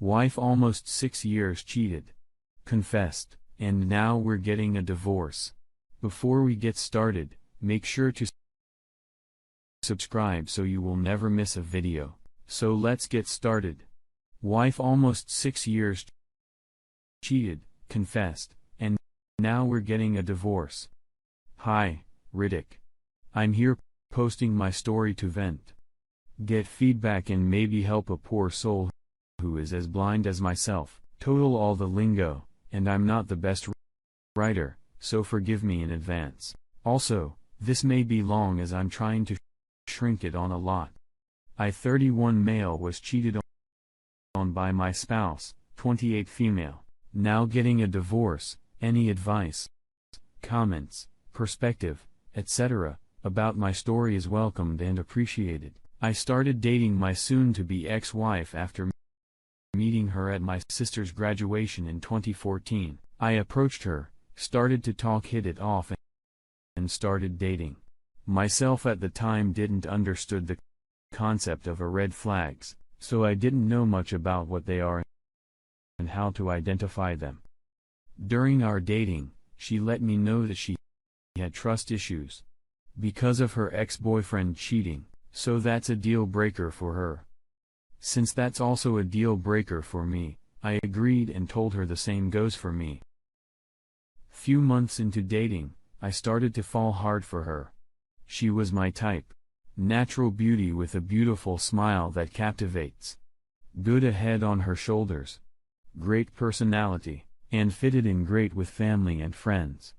Wife almost 6 years cheated. Confessed, and now we're getting a divorce. Before we get started, make sure to subscribe so you will never miss a video. So let's get started. Wife almost 6 years cheated, confessed, and now we're getting a divorce. Hi, Riddick. I'm here posting my story to vent, get feedback and maybe help a poor soul who is as blind as myself. Total all the lingo, and I'm not the best writer, so forgive me in advance. Also, this may be long as I'm trying to shrink it on a lot. I 31 male was cheated on by my spouse, 28 female, now getting a divorce. Any advice, comments, perspective, etc. about my story is welcomed and appreciated. I started dating my soon-to-be ex-wife after meeting her at my sister's graduation in 2014. I approached her, started to talk, hit it off, and started dating. Myself at the time didn't understood the concept of a red flags, so I didn't know much about what they are and how to identify them. During our dating, she let me know that she had trust issues because of her ex-boyfriend cheating, so that's a deal breaker for her. Since that's also a deal breaker for me, I agreed and told her the same goes for me. Few months into dating, I started to fall hard for her. She was my type. Natural beauty with a beautiful smile that captivates. Good head on her shoulders. Great personality, and fitted in great with family and friends.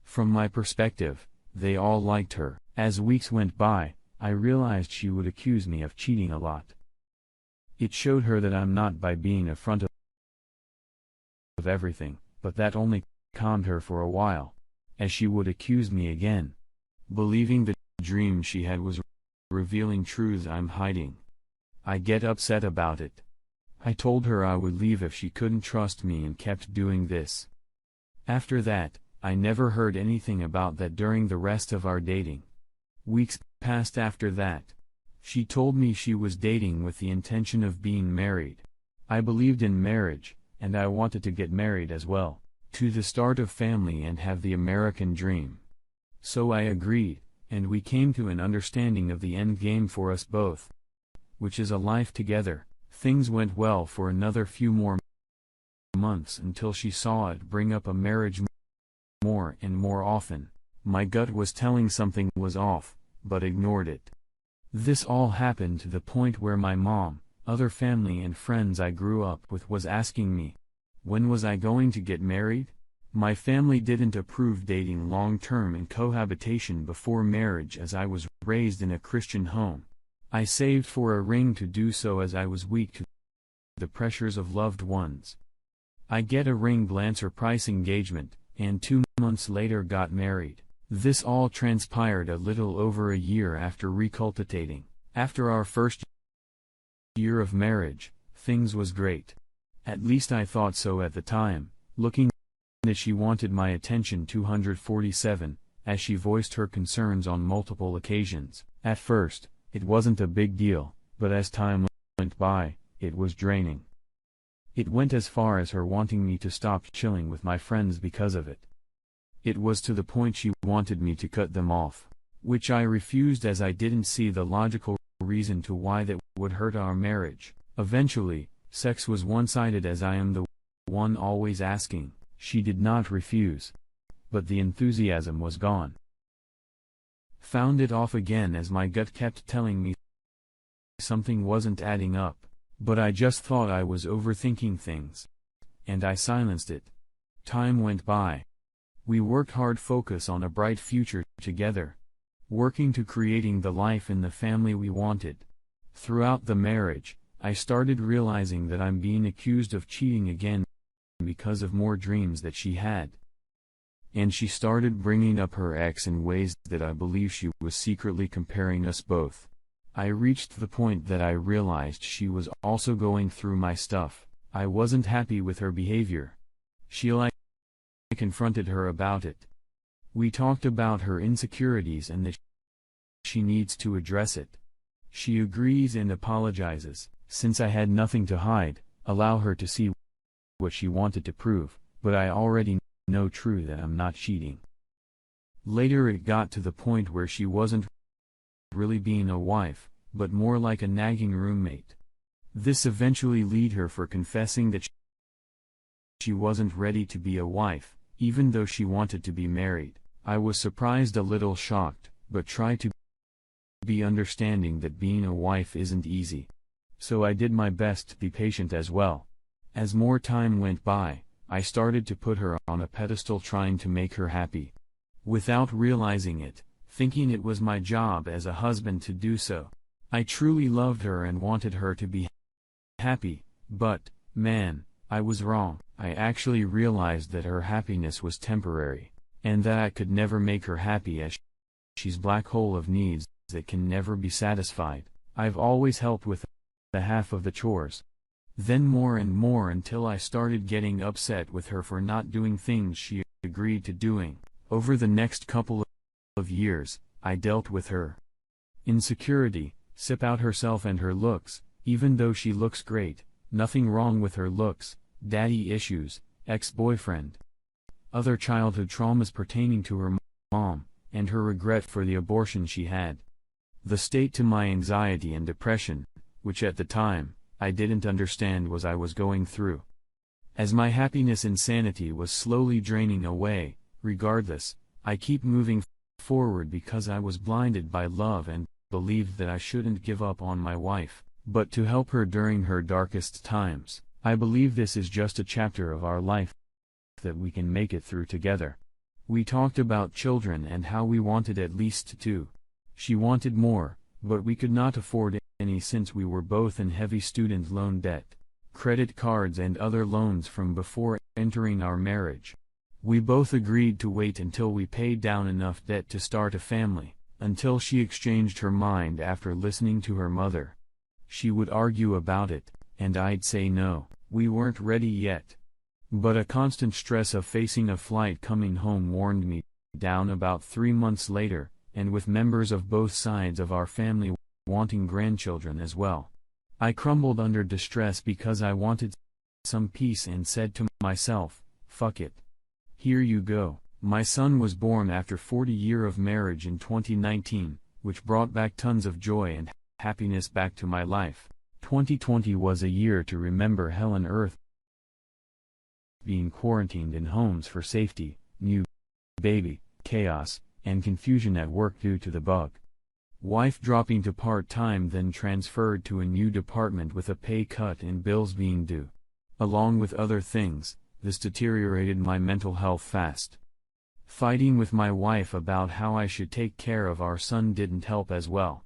From my perspective, they all liked her. As weeks went by, I realized she would accuse me of cheating a lot. It showed her that I'm not by being a front of everything, but that only calmed her for a while, as she would accuse me again. Believing the dream she had was revealing truths I'm hiding. I get upset about it. I told her I would leave if she couldn't trust me and kept doing this. After that, I never heard anything about that during the rest of our dating. Weeks passed after that. She told me she was dating with the intention of being married. I believed in marriage, and I wanted to get married as well, to the start of family and have the American dream. So I agreed, and we came to an understanding of the end game for us both, which is a life together. Things went well for another few more months until she saw it bring up a marriage more and more often. My gut was telling something was off, but ignored it. This all happened to the point where my mom, other family and friends I grew up with was asking me, when was I going to get married? My family didn't approve dating long-term and cohabitation before marriage as I was raised in a Christian home. I saved for a ring to do so as I was weak to the pressures of loved ones. I get a ring, Glancer Price engagement, and 2 months later got married. This all transpired a little over a year after recultivating. After our first year of marriage, things was great. At least I thought so at the time, looking that she wanted my attention 247, as she voiced her concerns on multiple occasions. At first, it wasn't a big deal, but as time went by, it was draining. It went as far as her wanting me to stop chilling with my friends because of it. It was to the point she wanted me to cut them off, which I refused as I didn't see the logical reason to why that would hurt our marriage. Eventually, sex was one-sided as I am the one always asking. She did not refuse, but the enthusiasm was gone. Found it off again as my gut kept telling me something wasn't adding up, but I just thought I was overthinking things, and I silenced it. Time went by. We worked hard, focus on a bright future together, working to creating the life and the family we wanted. Throughout the marriage, I started realizing that I'm being accused of cheating again because of more dreams that she had. And she started bringing up her ex in ways that I believe she was secretly comparing us both. I reached the point that I realized she was also going through my stuff. I wasn't happy with her behavior. I confronted her about it. We talked about her insecurities and that she needs to address it. She agrees and apologizes. since I had nothing to hide, allow her to see what she wanted to prove, but I already know true that I'm not cheating. Later it got to the point where she wasn't really being a wife, but more like a nagging roommate. This eventually led her for confessing that she wasn't ready to be a wife, even though she wanted to be married. I was surprised, a little shocked, but tried to be understanding that being a wife isn't easy. So I did my best to be patient as well. As more time went by, I started to put her on a pedestal, trying to make her happy. Without realizing it, thinking it was my job as a husband to do so. I truly loved her and wanted her to be happy, but, man, I was wrong. I actually realized that her happiness was temporary, and that I could never make her happy, as she's a black hole of needs that can never be satisfied. I've always helped with the half of the chores. Then more and more, until I started getting upset with her for not doing things she agreed to doing. Over the next couple of years, I dealt with her insecurity, sip out herself and her looks, even though she looks great, nothing wrong with her looks, daddy issues, ex-boyfriend, other childhood traumas pertaining to her mom, and her regret for the abortion she had. The state to my anxiety and depression, which at the time, I didn't understand was I was going through. As my happiness and sanity was slowly draining away, regardless, I keep moving forward because I was blinded by love and believed that I shouldn't give up on my wife, but to help her during her darkest times. I believe this is just a chapter of our life that we can make it through together. We talked about children and how we wanted at least 2. She wanted more, but we could not afford any since we were both in heavy student loan debt, credit cards and other loans from before entering our marriage. We both agreed to wait until we paid down enough debt to start a family, until she exchanged her mind after listening to her mother. She would argue about it, and I'd say no, we weren't ready yet. But a constant stress of facing a flight coming home warned me down. About 3 months later, and with members of both sides of our family wanting grandchildren as well, I crumbled under distress because I wanted some peace and said to myself, fuck it. Here you go. My son was born after 40 years of marriage in 2019, which brought back tons of joy and happiness back to my life. 2020 was a year to remember hell on earth. Being quarantined in homes for safety, new baby, chaos, and confusion at work due to the bug. Wife dropping to part-time, then transferred to a new department with a pay cut and bills being due. Along with other things, this deteriorated my mental health fast. Fighting with my wife about how I should take care of our son didn't help as well.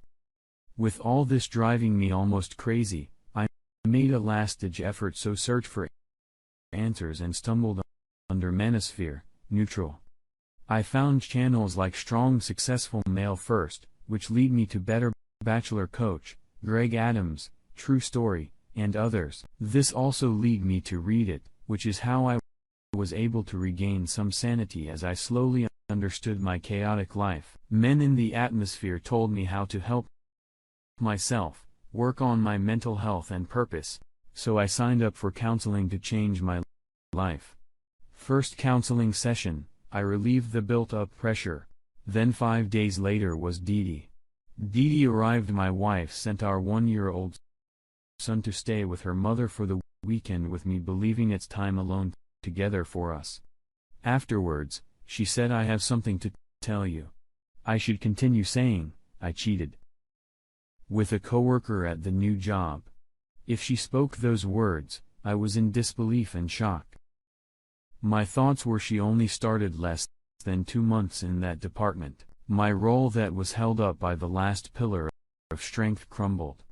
With all this driving me almost crazy, I made a last-ditch effort to search for answers and stumbled under Manosphere, neutral. I found channels like Strong Successful Male First, which lead me to Better Bachelor Coach, Greg Adams, True Story, and others. This also led me to Reddit, which is how I was able to regain some sanity as I slowly understood my chaotic life. Men in the atmosphere told me how to help myself, work on my mental health and purpose, so I signed up for counseling to change my life. First counseling session, I relieved the built-up pressure. Then 5 days later was Dee Dee arrived. My wife sent our 1-year-old son to stay with her mother for the weekend with me, believing it's time alone together for us. Afterwards, she said, I have something to tell you. I should continue saying, I cheated with a coworker at the new job. If she spoke those words, I was in disbelief and shock. My thoughts were she only started less than 2 months in that department. My role that was held up by the last pillar of strength crumbled.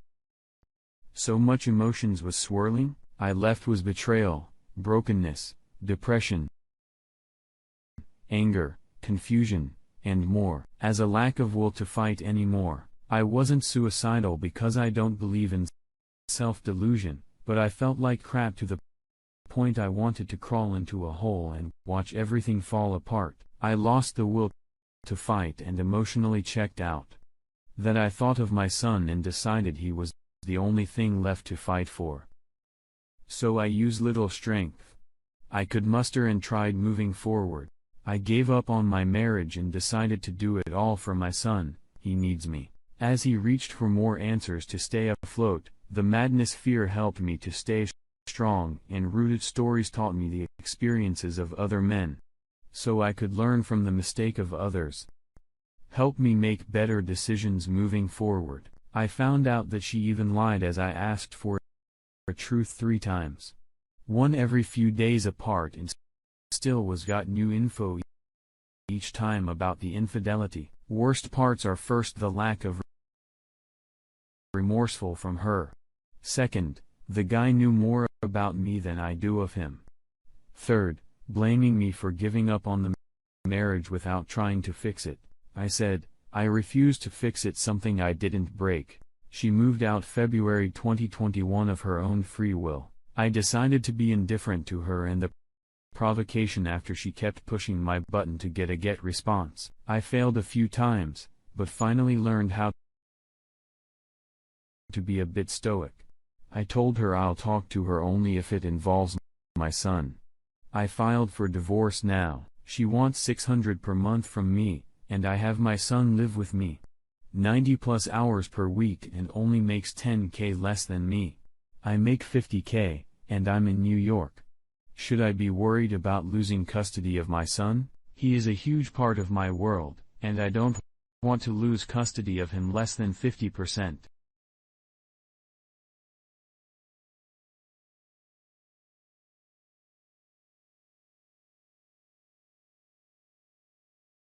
So much emotions was swirling. I left was betrayal, brokenness, depression, anger, confusion, and more. As a lack of will to fight anymore. I wasn't suicidal because I don't believe in self-delusion, but I felt like crap to the point I wanted to crawl into a hole and watch everything fall apart. I lost the will to fight and emotionally checked out. Then I thought of my son and decided he was the only thing left to fight for. So I used little strength I could muster and tried moving forward. I gave up on my marriage and decided to do it all for my son. He needs me. As he reached for more answers to stay afloat, the madness fear helped me to stay strong, and rooted stories taught me the experiences of other men, so I could learn from the mistake of others. Help me make better decisions moving forward. I found out that she even lied as I asked for a truth 3 times. One every few days apart, and still got new info each time about the infidelity. Worst parts are: first, the lack of remorseful from her. Second, the guy knew more about me than I do of him. Third, blaming me for giving up on the marriage without trying to fix it. I said, I refused to fix it, something I didn't break. She moved out February 2021 of her own free will. I decided to be indifferent to her and the provocation after she kept pushing my button to get a response. I failed a few times, but finally learned how to be a bit stoic. I told her I'll talk to her only if it involves my son. I filed for divorce now. She wants $600 per month from me, and I have my son live with me. 90+ hours per week and only makes $10K less than me. I make $50K, and I'm in New York. Should I be worried about losing custody of my son? He is a huge part of my world, and I don't want to lose custody of him less than 50%.